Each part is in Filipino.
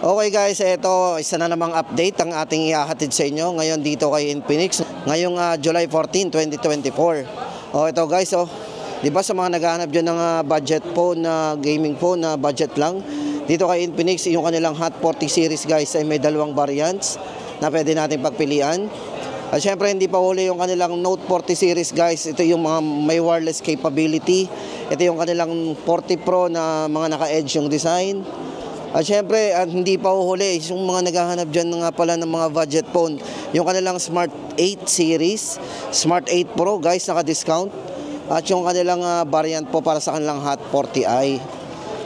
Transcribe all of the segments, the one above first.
Okay guys, ito isa na namang update ang ating ihahatid sa inyo ngayon dito kay Infinix ngayong July 14, 2024. Ito guys, di ba sa mga naghahanap dyan ng budget phone na gaming phone na budget lang, dito kay Infinix yung kanilang Hot 40 series guys ay may dalawang variants na pwede natin pagpilian. At syempre hindi pa huli yung kanilang Note 40 series guys. Ito yung mga may wireless capability. Ito yung kanilang 40 Pro na mga naka-edge yung design. At syempre hindi pa huli yung mga naghahanap dyan nga pala ng mga budget phone. Yung kanilang Smart 8 series, Smart 8 Pro guys naka-discount. At yung kanilang variant po para sa kanilang Hot 40i.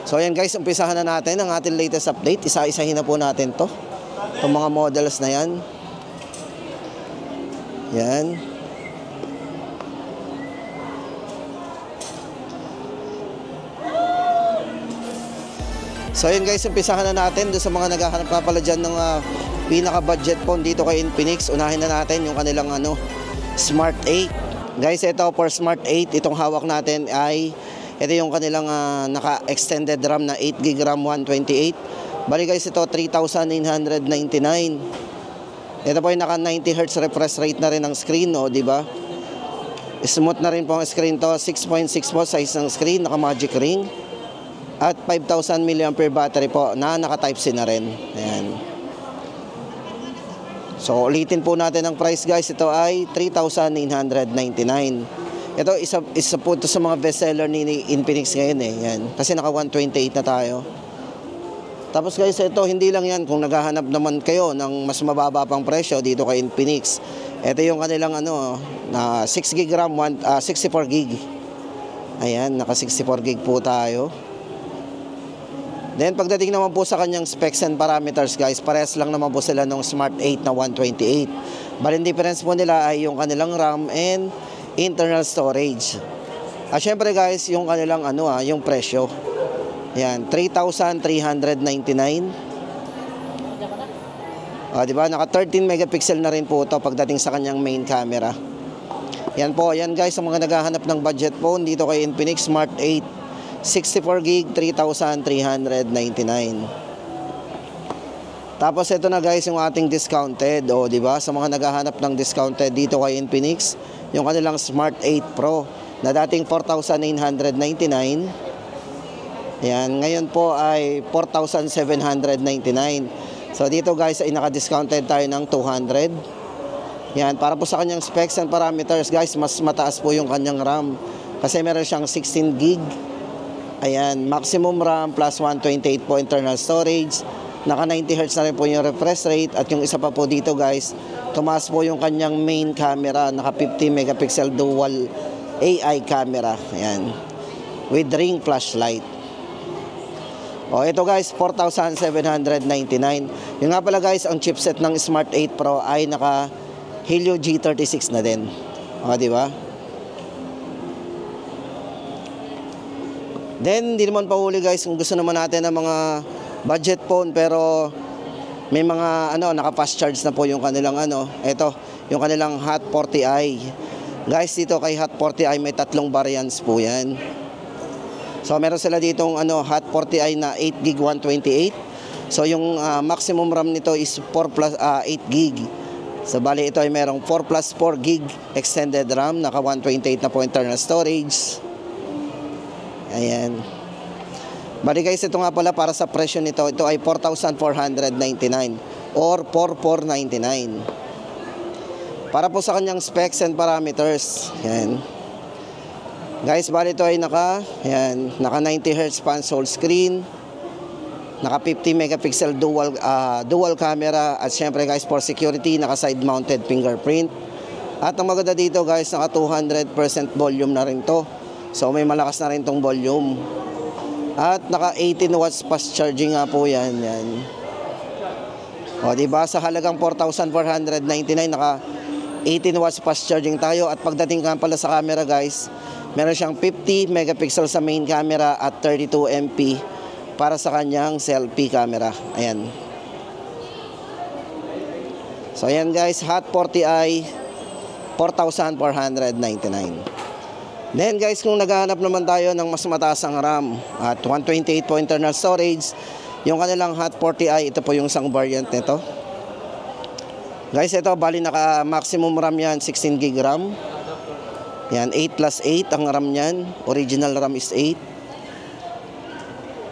So ayan guys, umpisahan na natin ang ating latest update. Isa-isahin na po natin to. Itong mga models na yan. Yan. So yun guys, umpisahan na natin doon sa mga naghahanap pa pala dyan ng pinaka-budget phone dito kay Infinix. Unahin na natin yung kanilang Smart 8. Guys, ito for Smart 8, itong hawak natin ay ito yung kanilang naka-extended RAM na 8GB RAM 128. Bali guys, ito 3,999. Ito po yung naka 90Hz refresh rate na rin ng screen, di ba? Smooth na rin po ang screen to, 6.6 po size ng screen, naka magic ring. At 5,000 mAh battery po na naka Type C na rin. Ayan. So ulitin po natin ang price guys, ito ay 3,999. Ito isa po ito sa mga bestseller ni Infinix ngayon Yan. Kasi naka 128 na tayo. Tapos guys, ito hindi lang yan kung naghahanap naman kayo ng mas mababa pang presyo dito kay Infinix. Ito yung kanilang na 6GB RAM 64GB. Ayan, naka 64GB po tayo. Then pagdating naman po sa kanyang specs and parameters guys, parehas lang naman po sila ng Smart 8 na 128. Bali difference po nila ay yung kanilang RAM and internal storage. At syempre guys, yung kanilang yung presyo. Yan, 3,399. Diba? Naka 13 megapixel na rin po ito pagdating sa kanyang main camera. Yan po, yan guys, ang mga naghahanap ng budget phone dito kay Infinix Smart 8. 64GB, 3,399. Tapos ito na guys yung ating discounted. Diba? Sa mga naghahanap ng discounted dito kay Infinix, yung kanilang Smart 8 Pro na dating 4,999. Yan, ngayon po ay 4,799. So dito guys ay naka-discounted tayo ng 200. Yan, para po sa kanyang specs and parameters guys, mas mataas po yung kanyang RAM. Kasi meron siyang 16GB. Ayan, maximum RAM plus 128 po internal storage. Naka 90Hz na rin po yung refresh rate. At yung isa pa po dito guys, tumaas po yung kanyang main camera. Naka 50 megapixel dual AI camera. Ayan, with ring flashlight. Ito guys, 4,799. Yung nga pala guys, ang chipset ng Smart 8 Pro ay naka Helio G36 na din. Di ba? Then, hindi naman pa huli guys kung gusto naman natin ng mga budget phone pero may mga naka fast charge na po yung kanilang ito, yung kanilang Hot 40i. Guys, dito kay Hot 40i may tatlong variants po yan. So meron sila ditong Hot 40i na 8GB 128. So yung maximum RAM nito is 4 plus 8GB. So bali ito ay merong 4 plus 4GB extended RAM, naka 128 na po internal storage. Ayan. Bali guys, ito nga pala para sa presyo nito, ito ay 4,499 or 4,499. Para po sa kanyang specs and parameters. Ayan. Guys, bali ito ay naka 90Hz pan-hole screen, naka 50 megapixel dual camera, at syempre guys for security naka side mounted fingerprint. At ang maganda dito guys, naka 200% volume na rin to. So may malakas na rin tong volume. At naka 18 watts fast charging nga po yan. Diba sa halagang 4,499 naka 18 watts fast charging tayo. At pagdating nga pala sa camera guys, meron siyang 50 megapixel sa main camera at 32 MP para sa kanyang selfie camera. Ayan. So ayan guys, Hot 40i, 4,499. Then guys, kung naghahanap naman tayo ng mas mataas ang RAM at 128 po internal storage, Yung kanilang Hot 40i, ito po yung isang variant nito. Guys, ito bali naka maximum RAM yan, 16 GB RAM. Yan, 8+8 ang RAM niyan. Original RAM is 8.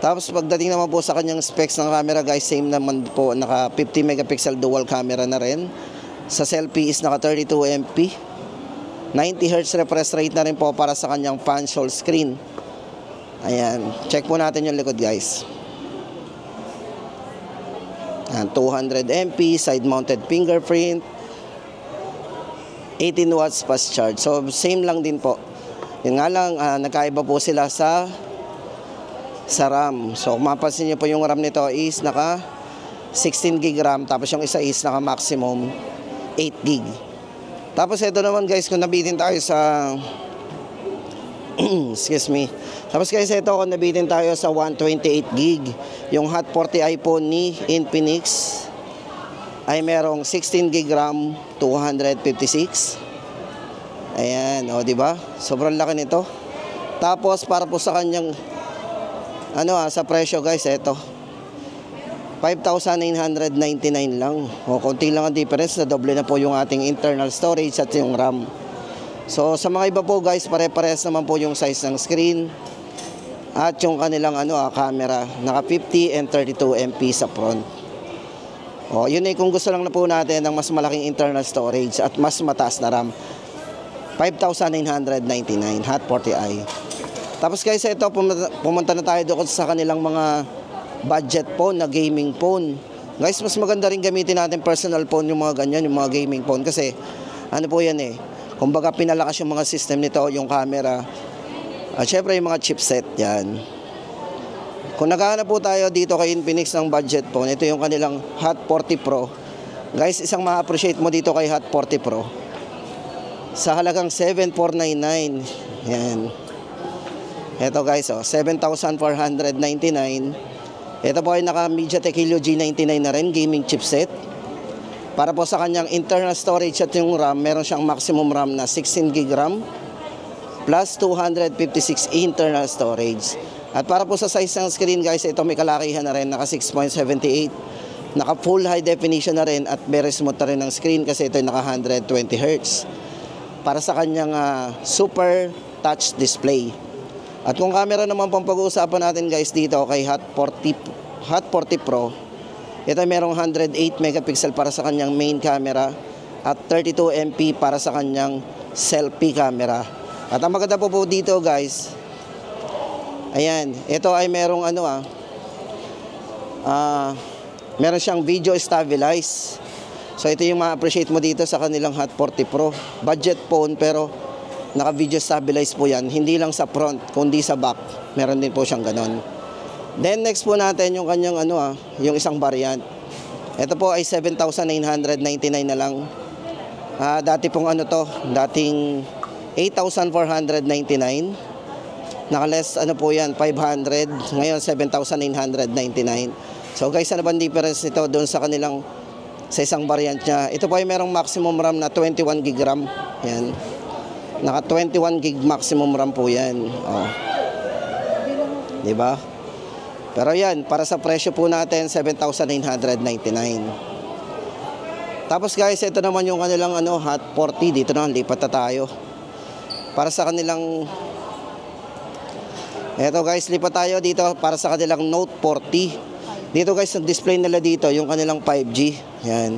Tapos pagdating naman po sa kanyang specs ng camera guys, same naman po, naka 50 megapixel dual camera na rin. Sa selfie is naka 32 MP. 90 Hz refresh rate na rin po para sa kanyang punch hole screen. Ayan, check po natin yung likod guys. Ayan, 200 MP, side mounted fingerprint. 18 watts fast charge. So same lang din po. Yun nga lang, nagkaiba po sila sa RAM. So kung mapansin nyo po yung RAM nito is naka 16 GB RAM. Tapos yung isa is naka maximum 8 GB. Tapos ito naman guys, kung nabitin tayo sa excuse me. Tapos guys, ito kung nabitin tayo sa 128 GB. Yung Hot 40i po ni Infinix ay merong 16 GB RAM, 256. Ayan, o di ba? Sobrang laki nito. Tapos para po sa kanyang sa presyo guys, ito 5,999 lang. O konti lang ang difference, na doble na po yung ating internal storage at yung RAM. So sa mga iba po guys, pare-parehas naman po yung size ng screen at yung kanilang camera, naka 50 and 32 MP sa front. O, yun kung gusto lang na po natin ng mas malaking internal storage at mas mataas na RAM. 5,999 Hot 40i. Tapos guys, ito pumunta na tayo doon sa kanilang mga budget phone na gaming phone. Guys, mas maganda rin gamitin natin personal phone yung mga ganyan, yung mga gaming phone kasi po yan kumbaga pinalakas yung mga system nito, yung camera at syempre yung mga chipset yan. Kung naghahanap po tayo dito kay Infinix ng budget phone, ito yung kanilang Hot 40 Pro. Guys, isang ma-appreciate mo dito kay Hot 40 Pro sa halagang 7,499. Yan. Ito guys, 7,499. Ito po ay naka MediaTek Helio G99 na rin, gaming chipset. Para po sa kanyang internal storage at yung RAM, meron siyang maximum RAM na 16 GB RAM plus 256 internal storage. At para po sa size ng screen guys, ito may kalakihan na rin, naka 6.78. Naka full high definition na rin at very smooth na rin ng screen kasi ito ay naka 120 Hz. Para sa kanyang super touch display. At kung camera naman pang pag-uusapan natin guys dito kay Hot 40 Pro, ito ay merong 108 megapixel para sa kanyang main camera at 32 MP para sa kanyang selfie camera. At ang maganda po dito guys, ayan, ito ay merong meron siyang video stabilize. So ito yung ma-appreciate mo dito sa kanilang Hot 40 Pro. Budget phone pero naka-video stabilize po yan. Hindi lang sa front, kundi sa back. Meron din po siyang ganon. Then next po natin yung kanyang yung isang variant. Ito po ay 7,999 na lang. Dati pong dating 8,499. Naka-less po yan, 500. Ngayon 7,999. So guys, ano ba ang difference nito doon sa kanilang sa isang variant niya? Ito po ay merong maximum RAM na 21 GB RAM. Yan. Naka 21 GB maximum RAM po yan. Oh. Diba? Pero yan, para sa presyo po natin, 7,999. Tapos guys, ito naman yung kanilang Hot 40. Dito na, lipat na tayo. Para sa kanilang eto guys, lipat tayo dito para sa kanilang Note 40. Dito guys, ang display nila dito, yung kanilang 5G. Yan.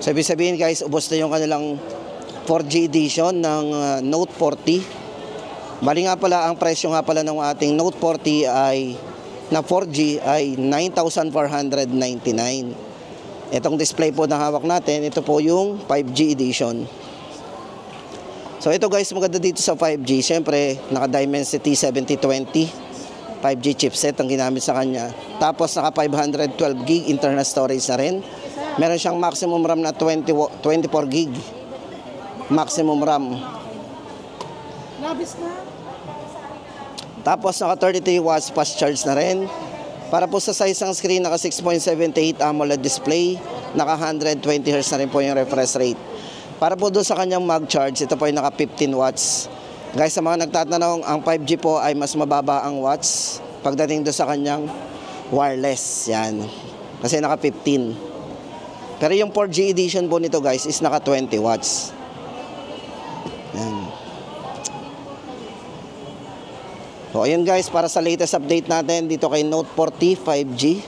So, ibig sabihin guys, ubos na yung kanilang 4G edition ng Note 40. Bali nga pala, ang presyo nga pala ng ating Note 40 ay na 4G ay 9,499. Itong display po na hawak natin, ito po yung 5G edition. So ito guys, maganda dito sa 5G. Siyempre, naka-Dimensity 7020 5G chipset ang ginamit sa kanya. Tapos naka 512 GB internal storage na rin. Meron siyang maximum RAM na 24 GB maximum RAM. Tapos naka 33 watts fast charge na rin. Para po sa size ng screen, naka 6.78 AMOLED display. Naka 120 Hz na rin po yung refresh rate. Para po doon sa kanyang mag charge, ito po ay naka 15 watts. Guys, sa mga nagtatanong, ang 5G po ay mas mababa ang watts pagdating doon sa kanyang wireless. Yan. Kasi naka 15. Pero yung 4G edition po nito guys is naka 20 watts. Yan. So ayun guys, para sa latest update natin dito kay Note 40 5G.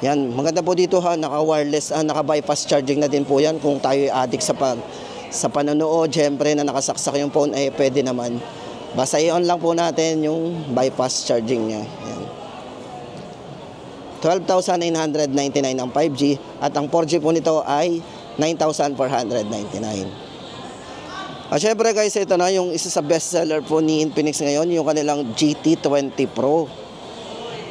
Yan, maganda po dito ha, naka wireless, naka bypass charging na din po yan. Kung tayo ay addict sa panonood, syempre na nakasaksak yung phone, eh pwede naman. Basta i-on lang po natin yung bypass charging niya. Yan. 12,999 ang 5G at ang 4G po nito ay 9,499. At syempre guys, ito na yung isa sa bestseller po ni Infinix ngayon, yung kanilang GT20 Pro.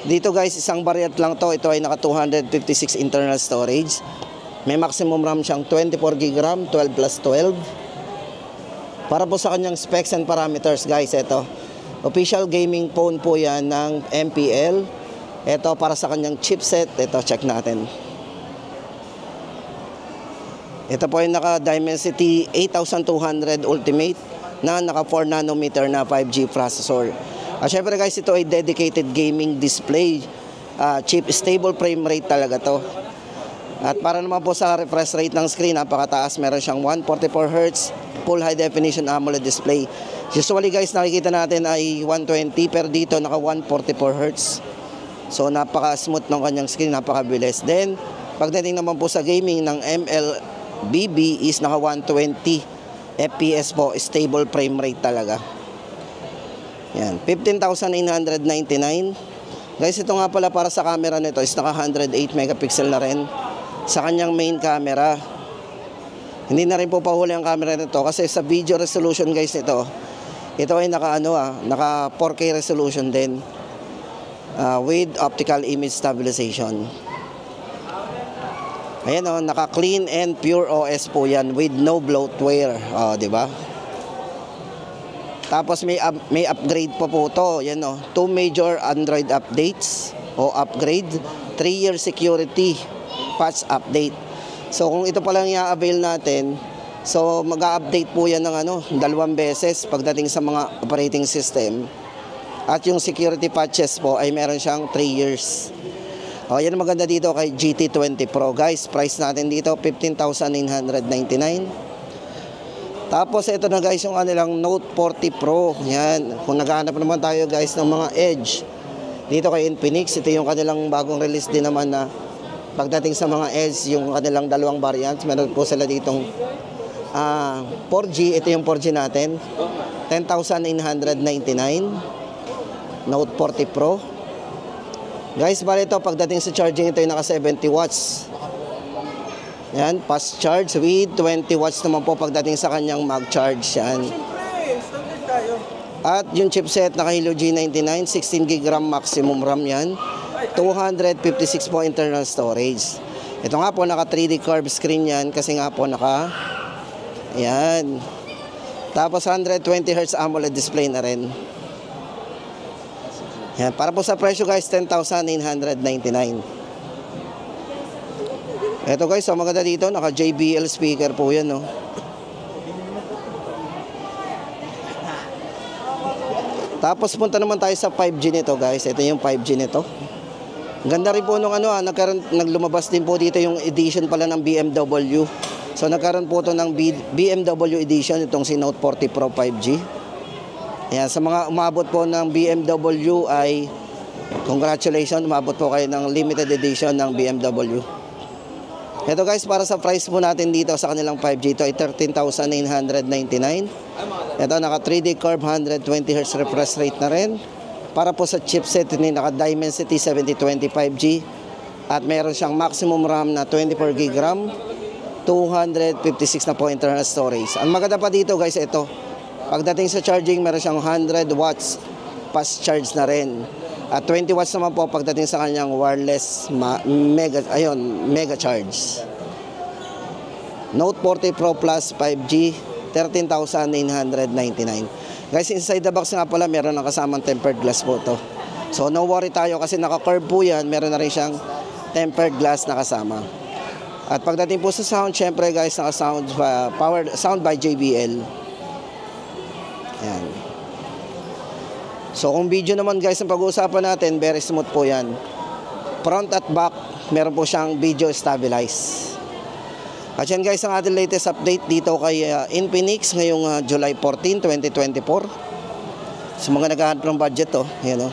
Dito guys, isang variant lang to. Ito ay naka 256 internal storage. May maximum RAM siyang 24GB RAM, 12 plus 12. Para po sa kanyang specs and parameters guys, ito. Official gaming phone po yan ng MPL. Ito para sa kanyang chipset, ito check natin. Ito po ay naka Dimensity 8200 Ultimate na naka 4 nanometer na 5G processor. At syempre guys, ito ay dedicated gaming display. Chip stable frame rate talaga to. At para naman po sa refresh rate ng screen, napakataas. Meron siyang 144Hz full high definition AMOLED display. Usually guys, nakikita natin ay 120 pero dito naka 144Hz. So napaka-smooth ng kanyang screen, napakabilis. Then, pagdating naman po sa gaming ng MLBB is naka 120 FPS po, stable frame rate talaga. Yan, 15,999. Guys, ito nga pala para sa camera nito is naka 108 megapixel na rin sa kanyang main camera. Hindi na rin po pahuli ang camera nito kasi sa video resolution guys ito ay naka 4K resolution din. With optical image stabilization. Ayan o, naka clean and pure OS po yan with no bloatware. Di ba? Tapos may upgrade pa po to. Yan o, 2 major Android updates o upgrade, 3-year security patch update. So kung ito pa lang i-avail natin, so mag-a-update po yan ng 2 beses pagdating sa mga operating system. At yung security patches po ay meron siyang 3 years. Yan ang maganda dito kay GT20 Pro. Guys, price natin dito 15,999. Tapos ito na guys yung kanilang Note 40 Pro. Yan. Kung naghahanap naman tayo guys ng mga Edge dito kay Infinix, ito yung kanilang bagong release din naman na pagdating sa mga Edge, yung kanilang dalawang variants. Meron po sila ditong 4G. Ito yung 4G natin. 10,999. Note 40 Pro. Guys, bali ito, pagdating sa charging, ito yung naka 70 watts. Yan, fast charge with 20 watts naman po pagdating sa kanyang mag-charge. Yan. At yung chipset, naka Helio G99, 16GB RAM maximum RAM yan. 256 po internal storage. Ito nga po, naka 3D curved screen yan kasi nga po yan. Tapos 120Hz AMOLED display na rin. Yan, para po sa presyo guys, 10,999. Ito guys, ang maganda dito, naka JBL speaker po yan, no. Tapos punta naman tayo sa 5G nito guys. Ito yung 5G nito. Ganda rin po nung naglumabas din po dito yung edition pala ng BMW. So nagkaroon po ito ng BMW edition, itong si Note 40 Pro 5G. Ayan, sa mga umabot po ng BMW ay congratulations, umabot po kayo ng limited edition ng BMW. Ito guys, para sa price po natin dito sa kanilang 5G, ito ay 13,999. Ito naka 3D curve, 120Hz refresh rate na rin. Para po sa chipset, ini naka Dimensity 7020 5G. At meron siyang maximum RAM na 24GB RAM, 256 na po internal storage. Ang maganda pa dito guys, ito. Pagdating sa charging, meron siyang 100 watts fast charge na rin. At 20 watts naman po pagdating sa kanyang wireless mega charge. Note 40 Pro Plus 5G, 13,999. Guys, inside the box nga pala, meron ng kasamang tempered glass po to. So no worry tayo kasi naka-curve po yan, meron na rin siyang tempered glass na kasama. At pagdating po sa sound, syempre guys, naka-sound by JBL. Yan. So kung video naman guys ang pag-uusapan natin, very smooth po yan. Front at back, meron po siyang video stabilize. At yan guys, ang ating latest update dito kay Infinix ngayong July 14, 2024. Sa mga naghahanap ng budget, yan